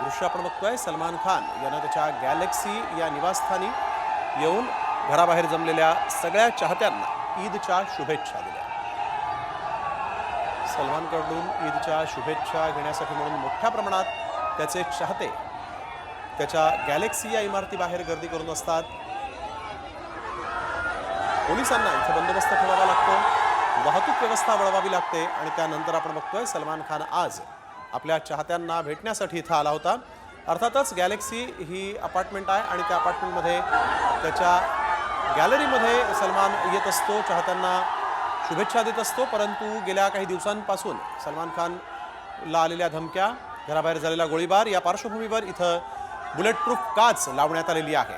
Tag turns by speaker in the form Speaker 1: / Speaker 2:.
Speaker 1: दृश्य आपण बघतोय सलमान खान यानं त्याच्या गॅलेक्सी या निवासस्थानी येऊन घराबाहेर जमलेल्या सगळ्या चाहत्यांना ईदच्या शुभेच्छा दिल्या। सलमानकडून ईदच्या शुभेच्छा घेण्यासाठी म्हणून मोठ्या प्रमाणात त्याचे चाहते त्याच्या गॅलेक्सी या इमारतीबाहेर गर्दी करून असतात। पोलिसांना इथे बंदोबस्त ठेवावा लागतो, वाहतूक व्यवस्था वळवावी लागते आणि त्यानंतर आपण बघतोय सलमान खान आज आपल्या चाहत्यांना भेटण्यासाठी इथं आला होता। अर्थातच गॅलेक्सी ही अपार्टमेंट आहे आणि त्या अपार्टमेंटमध्ये त्याच्या गॅलरीमध्ये सलमान येत असतो, चाहत्यांना शुभेच्छा देत असतो। परंतु गेल्या काही दिवसांपासून सलमान खानला आलेल्या धमक्या, घराबाहेर झालेला गोळीबार या पार्श्वभूमीवर इथं बुलेट प्रूफ काच लावण्यात आलेली आहे।